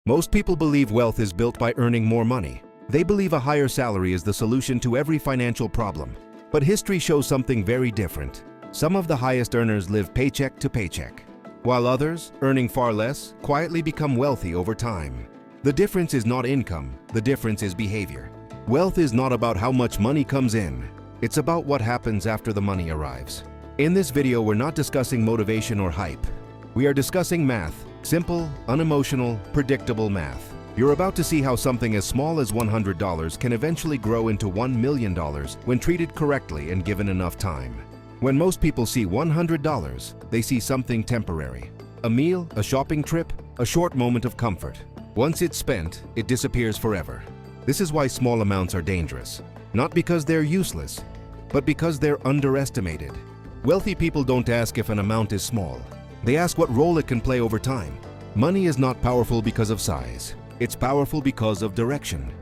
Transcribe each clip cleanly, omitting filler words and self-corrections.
Most people believe wealth is built by earning more money. They believe a higher salary is the solution to every financial problem. But history shows something very different. Some of the highest earners live paycheck to paycheck, while others, earning far less, quietly become wealthy over time. The difference is not income, the difference is behavior. Wealth is not about how much money comes in. It's about what happens after the money arrives. In this video, we're not discussing motivation or hype. We are discussing math, simple, unemotional, predictable math. You're about to see how something as small as $100 can eventually grow into $1 million when treated correctly and given enough time. When most people see $100, they see something temporary. A meal, a shopping trip, a short moment of comfort. Once it's spent, it disappears forever. This is why small amounts are dangerous. Not because they're useless, but because they're underestimated. Wealthy people don't ask if an amount is small. They ask what role it can play over time. Money is not powerful because of size. It's powerful because of direction.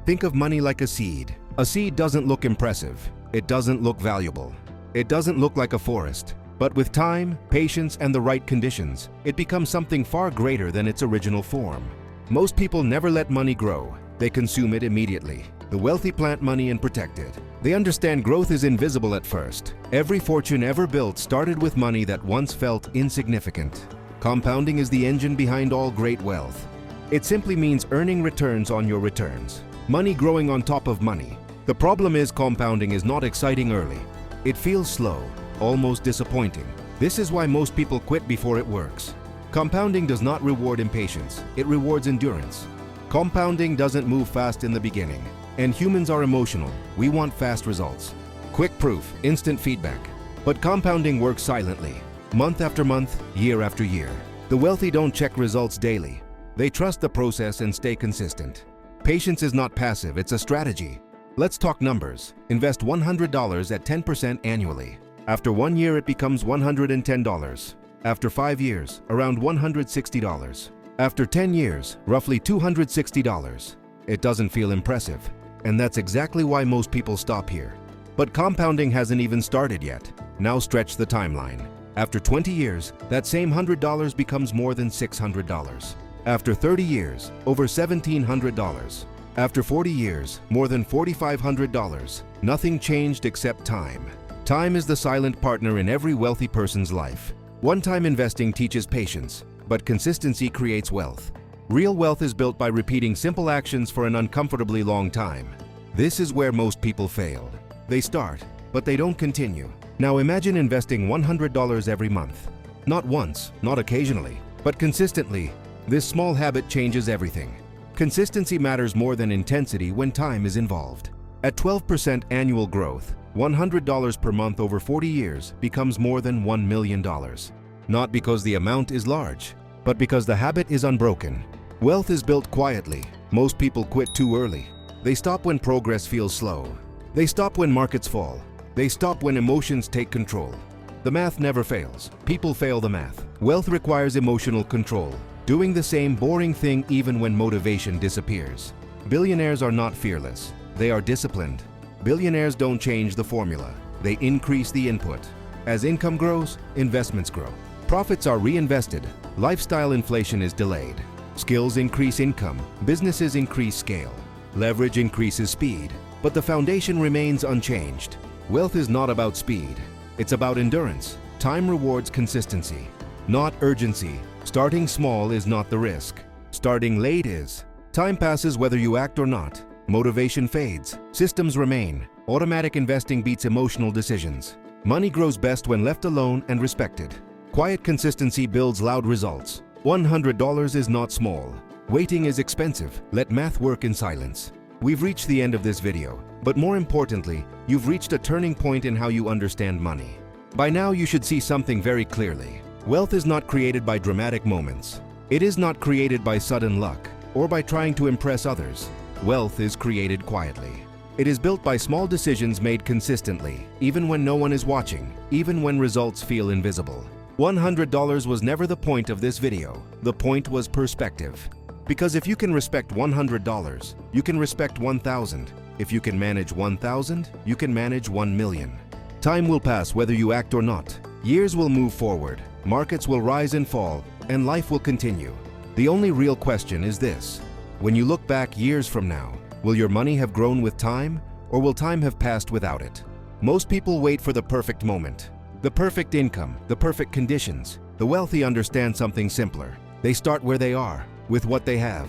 Think of money like a seed. A seed doesn't look impressive. It doesn't look valuable. It doesn't look like a forest. But with time, patience, and the right conditions, it becomes something far greater than its original form. Most people never let money grow. They consume it immediately. The wealthy plant money and protect it. They understand growth is invisible at first. Every fortune ever built started with money that once felt insignificant. Compounding is the engine behind all great wealth. It simply means earning returns on your returns. Money growing on top of money. The problem is compounding is not exciting early. It feels slow, almost disappointing. This is why most people quit before it works. Compounding does not reward impatience, it rewards endurance. Compounding doesn't move fast in the beginning. And humans are emotional. We want fast results. Quick proof, instant feedback. But compounding works silently, month after month, year after year. The wealthy don't check results daily. They trust the process and stay consistent. Patience is not passive, it's a strategy. Let's talk numbers. Invest $100 at 10% annually. After 1 year, it becomes $110. After 5 years, around $160. After 10 years, roughly $260. It doesn't feel impressive. And that's exactly why most people stop here. But compounding hasn't even started yet. Now stretch the timeline. After 20 years, that same $100 becomes more than $600. After 30 years, over $1,700. After 40 years, more than $4,500. Nothing changed except time. Time is the silent partner in every wealthy person's life. One-time investing teaches patience, but consistency creates wealth. Real wealth is built by repeating simple actions for an uncomfortably long time. This is where most people fail. They start, but they don't continue. Now imagine investing $100 every month. Not once, not occasionally, but consistently. This small habit changes everything. Consistency matters more than intensity when time is involved. At 12% annual growth, $100 per month over 40 years becomes more than $1 million. Not because the amount is large, but because the habit is unbroken. Wealth is built quietly. Most people quit too early. They stop when progress feels slow. They stop when markets fall. They stop when emotions take control. The math never fails. People fail the math. Wealth requires emotional control, doing the same boring thing even when motivation disappears. Billionaires are not fearless. They are disciplined. Billionaires don't change the formula. They increase the input. As income grows, investments grow. Profits are reinvested. Lifestyle inflation is delayed. Skills increase income. Businesses increase scale. Leverage increases speed. But the foundation remains unchanged. Wealth is not about speed. It's about endurance. Time rewards consistency, not urgency. Starting small is not the risk. Starting late is. Time passes whether you act or not. Motivation fades. Systems remain. Automatic investing beats emotional decisions. Money grows best when left alone and respected. Quiet consistency builds loud results. $100 is not small. Waiting is expensive. Let math work in silence. We've reached the end of this video, but more importantly, you've reached a turning point in how you understand money. By now, you should see something very clearly. Wealth is not created by dramatic moments. It is not created by sudden luck or by trying to impress others. Wealth is created quietly. It is built by small decisions made consistently, even when no one is watching, even when results feel invisible. $100 was never the point of this video. The point was perspective. Because if you can respect $100, you can respect 1,000. If you can manage 1,000, you can manage 1 million. Time will pass whether you act or not. Years will move forward. Markets will rise and fall, and life will continue. The only real question is this: when you look back years from now, will your money have grown with time, or will time have passed without it? Most people wait for the perfect moment, the perfect income, the perfect conditions. The wealthy understand something simpler. They start where they are, with what they have,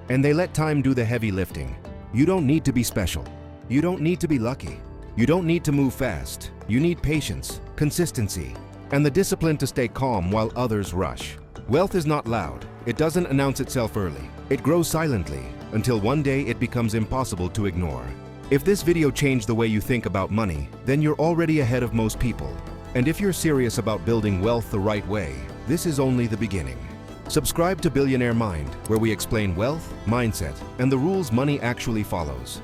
and they let time do the heavy lifting. You don't need to be special. You don't need to be lucky. You don't need to move fast. You need patience, consistency, and the discipline to stay calm while others rush. Wealth is not loud. It doesn't announce itself early. It grows silently until one day it becomes impossible to ignore. If this video changed the way you think about money, then you're already ahead of most people. And if you're serious about building wealth the right way, this is only the beginning. Subscribe to Billionaire Mind, where we explain wealth, mindset, and the rules money actually follows.